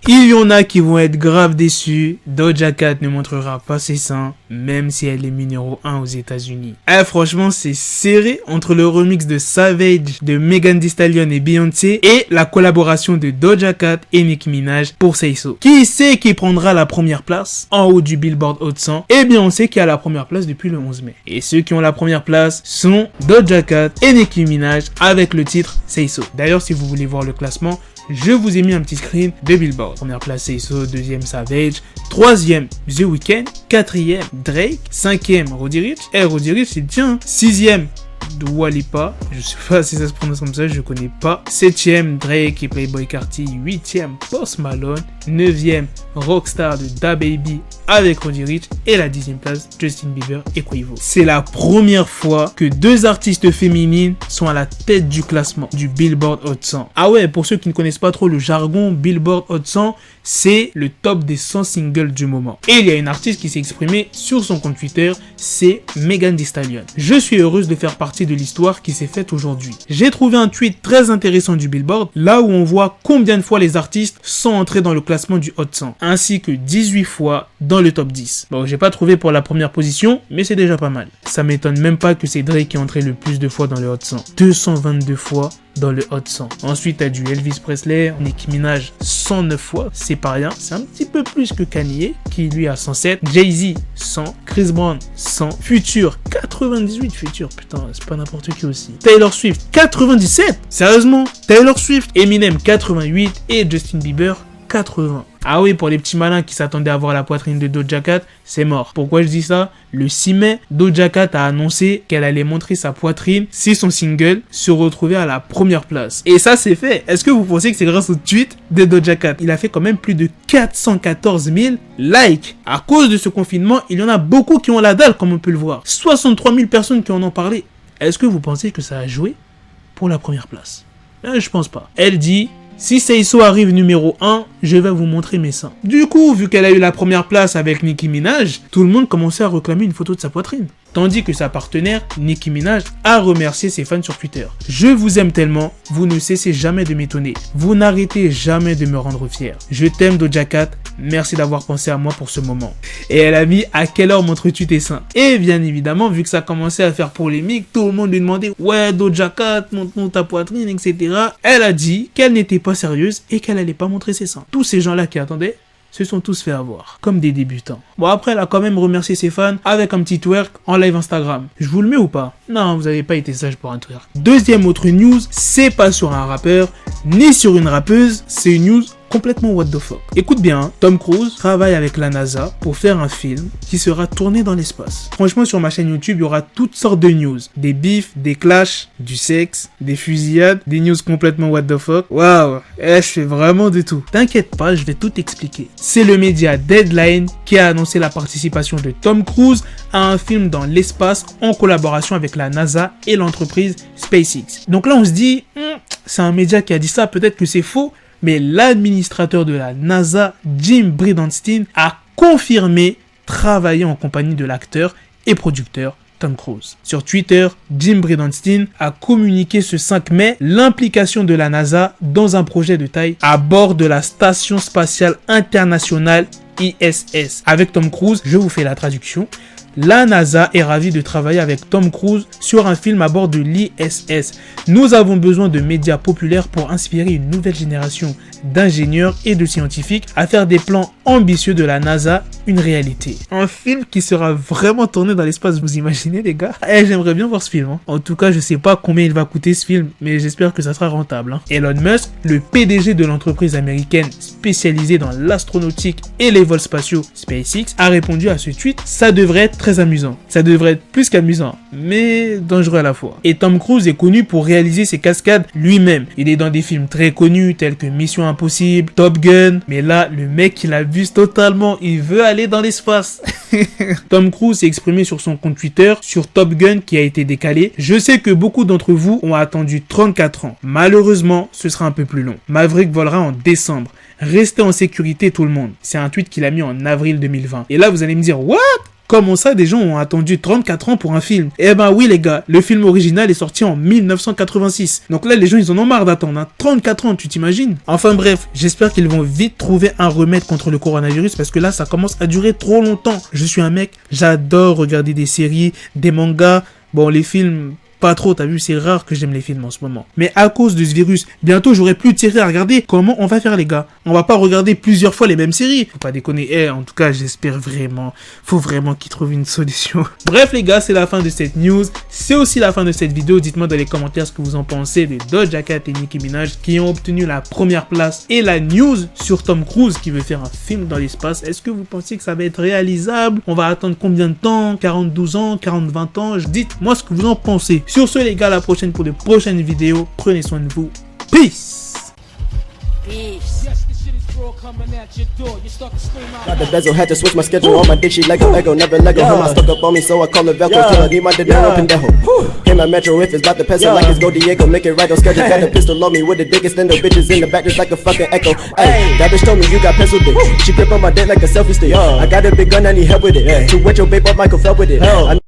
Il y en a qui vont être grave déçus. Doja Cat ne montrera pas ses seins, même si elle est numéro 1 aux États-Unis. Franchement, c'est serré entre le remix de Savage de Megan Thee Stallion et Beyoncé et la collaboration de Doja Cat et Nicki Minaj pour Say So. Qui c'est qui prendra la première place en haut du Billboard Hot 100? Eh bien, on sait qui a la première place depuis le 11 mai. Et ceux qui ont la première place sont Doja Cat et Nicki Minaj avec le titre Say So. D'ailleurs, si vous voulez voir le classement, je vous ai mis un petit screen de Billboard. Première place Say So, deuxième Savage, troisième The Weeknd, quatrième Drake, cinquième Roddy Ricch. Roddy Ricch il tient. Sixième Dua Lipa, je sais pas si ça se prononce comme ça, je connais pas. 7ème Drake et Playboi Carti, 8ème Post Malone, 9ème Rockstar de DaBaby avec Roddy Ricch et la 10ème place Justin Bieber et Quavo. C'est la première fois que deux artistes féminines sont à la tête du classement du Billboard Hot 100. Ah ouais, pour ceux qui ne connaissent pas trop le jargon, Billboard Hot 100, c'est le top des 100 singles du moment. Et il y a une artiste qui s'est exprimée sur son compte Twitter, c'est Megan Thee Stallion. Je suis heureuse de faire partie de l'histoire qui s'est faite aujourd'hui. J'ai trouvé un tweet très intéressant du Billboard, là où on voit combien de fois les artistes sont entrés dans le classement du Hot 100, ainsi que 18 fois dans le top 10. Bon, j'ai pas trouvé pour la première position, mais c'est déjà pas mal. Ça m'étonne même pas que c'est Drake qui est entré le plus de fois dans le Hot 100. 222 fois dans le Hot 100. Ensuite, t'as du Elvis Presley, Nicki Minaj 109 fois, c'est pas rien. C'est un petit peu plus que Kanye, qui lui a 107. Jay-Z 100, Chris Brown 100, Future 98, Future, putain, c'est pas n'importe qui aussi. Taylor Swift 97, sérieusement, Taylor Swift, Eminem 88 et Justin Bieber 80. Ah oui, pour les petits malins qui s'attendaient à voir la poitrine de Doja Cat, c'est mort. Pourquoi je dis ça? Le 6 mai, Doja Cat a annoncé qu'elle allait montrer sa poitrine si son single se retrouvait à la première place. Et ça, c'est fait. Est-ce que vous pensez que c'est grâce au tweet de Doja Cat? Il a fait quand même plus de 414 000 likes. À cause de ce confinement, il y en a beaucoup qui ont la dalle, comme on peut le voir. 63 000 personnes qui en ont parlé. Est-ce que vous pensez que ça a joué pour la première place? Je pense pas. Elle dit... Si Say So arrive numéro 1, je vais vous montrer mes seins. Du coup, vu qu'elle a eu la première place avec Nicki Minaj, tout le monde commençait à réclamer une photo de sa poitrine. Tandis que sa partenaire, Nicki Minaj, a remercié ses fans sur Twitter. Je vous aime tellement, vous ne cessez jamais de m'étonner. Vous n'arrêtez jamais de me rendre fier. Je t'aime Doja Cat, merci d'avoir pensé à moi pour ce moment. Et elle a mis à quelle heure montres-tu tes seins? Et bien évidemment, vu que ça commençait à faire polémique, tout le monde lui demandait « Ouais Doja Cat, montre-nous ta poitrine, etc. » Elle a dit qu'elle n'était pas sérieuse et qu'elle allait pas montrer ses seins. Tous ces gens-là qui attendaient se sont tous fait avoir, comme des débutants. Bon, après, elle a quand même remercié ses fans avec un petit twerk en live Instagram. Je vous le mets ou pas? Non, vous avez pas été sage pour un twerk. Deuxième autre news, c'est pas sur un rappeur, ni sur une rappeuse, c'est une news complètement what the fuck. Écoute bien, Tom Cruise travaille avec la NASA pour faire un film qui sera tourné dans l'espace. Franchement, sur ma chaîne YouTube, il y aura toutes sortes de news. Des bifs, des clashs, du sexe, des fusillades, des news complètement what the fuck. Waouh, je fais vraiment de tout. T'inquiète pas, je vais tout expliquer. C'est le média Deadline qui a annoncé la participation de Tom Cruise à un film dans l'espace en collaboration avec la NASA et l'entreprise SpaceX. Donc là, on se dit, c'est un média qui a dit ça, peut-être que c'est faux. Mais l'administrateur de la NASA, Jim Bridenstine, a confirmé travailler en compagnie de l'acteur et producteur Tom Cruise. Sur Twitter, Jim Bridenstine a communiqué ce 5 mai l'implication de la NASA dans un projet de taille à bord de la Station Spatiale Internationale ISS. Avec Tom Cruise, je vous fais la traduction. La NASA est ravie de travailler avec Tom Cruise sur un film à bord de l'ISS. Nous avons besoin de médias populaires pour inspirer une nouvelle génération d'ingénieurs et de scientifiques à faire des plans ambitieux de la NASA une réalité. Un film qui sera vraiment tourné dans l'espace, vous imaginez les gars? J'aimerais bien voir ce film. En tout cas, je sais pas combien il va coûter ce film, mais j'espère que ça sera rentable. Elon Musk, le PDG de l'entreprise américaine spécialisée dans l'astronautique et les vols spatiaux SpaceX, a répondu à ce tweet. Ça devrait être très amusant. Ça devrait être plus qu'amusant, mais dangereux à la fois. Et Tom Cruise est connu pour réaliser ses cascades lui-même. Il est dans des films très connus tels que Mission Impossible, Top Gun, mais là, le mec, il abuse totalement. Il veut aller dans l'espace. Tom Cruise s'est exprimé sur son compte Twitter sur Top Gun qui a été décalé. Je sais que beaucoup d'entre vous ont attendu 34 ans. Malheureusement, ce sera un peu plus long. Maverick volera en décembre. Restez en sécurité tout le monde. C'est un tweet qu'il a mis en avril 2020. Et là, vous allez me dire, what? Comment ça, des gens ont attendu 34 ans pour un film? Eh ben oui les gars, le film original est sorti en 1986. Donc là, les gens, ils en ont marre d'attendre. Hein. 34 ans, tu t'imagines? Enfin bref, j'espère qu'ils vont vite trouver un remède contre le coronavirus parce que là, ça commence à durer trop longtemps. Je suis un mec, j'adore regarder des séries, des mangas. Bon, les films... pas trop, t'as vu, c'est rare que j'aime les films en ce moment. Mais à cause de ce virus, bientôt j'aurai plus de séries à regarder. Comment on va faire les gars? On va pas regarder plusieurs fois les mêmes séries. Faut pas déconner. En tout cas, j'espère vraiment. Faut vraiment qu'ils trouvent une solution. Bref les gars, c'est la fin de cette news. C'est aussi la fin de cette vidéo. Dites-moi dans les commentaires ce que vous en pensez de Doja Cat et Nicki Minaj qui ont obtenu la première place et la news sur Tom Cruise qui veut faire un film dans l'espace. Est-ce que vous pensez que ça va être réalisable? On va attendre combien de temps? 42 ans? 40-20 ans? Dites-moi ce que vous en pensez. Sur ce les gars, à la prochaine pour de prochaines vidéos. Prenez soin de vous. Peace. Got the bezel, had to switch my schedule. On my dick, she Lego, never Lego. Him, I stuck up on me, so I call it Velcro. Till I need my dinero pendejo. Him, my metro, if it's about to peso, like it's Go Diego, make it right on schedule. Got a pistol on me with the dick, extend the bitches in the back just like a fucking echo. Ay, that bitch told me you got pencil dick. She grip on my dick like a selfie stick. I got a big gun, I need help with it. To wet your babe up, Michael fell with it.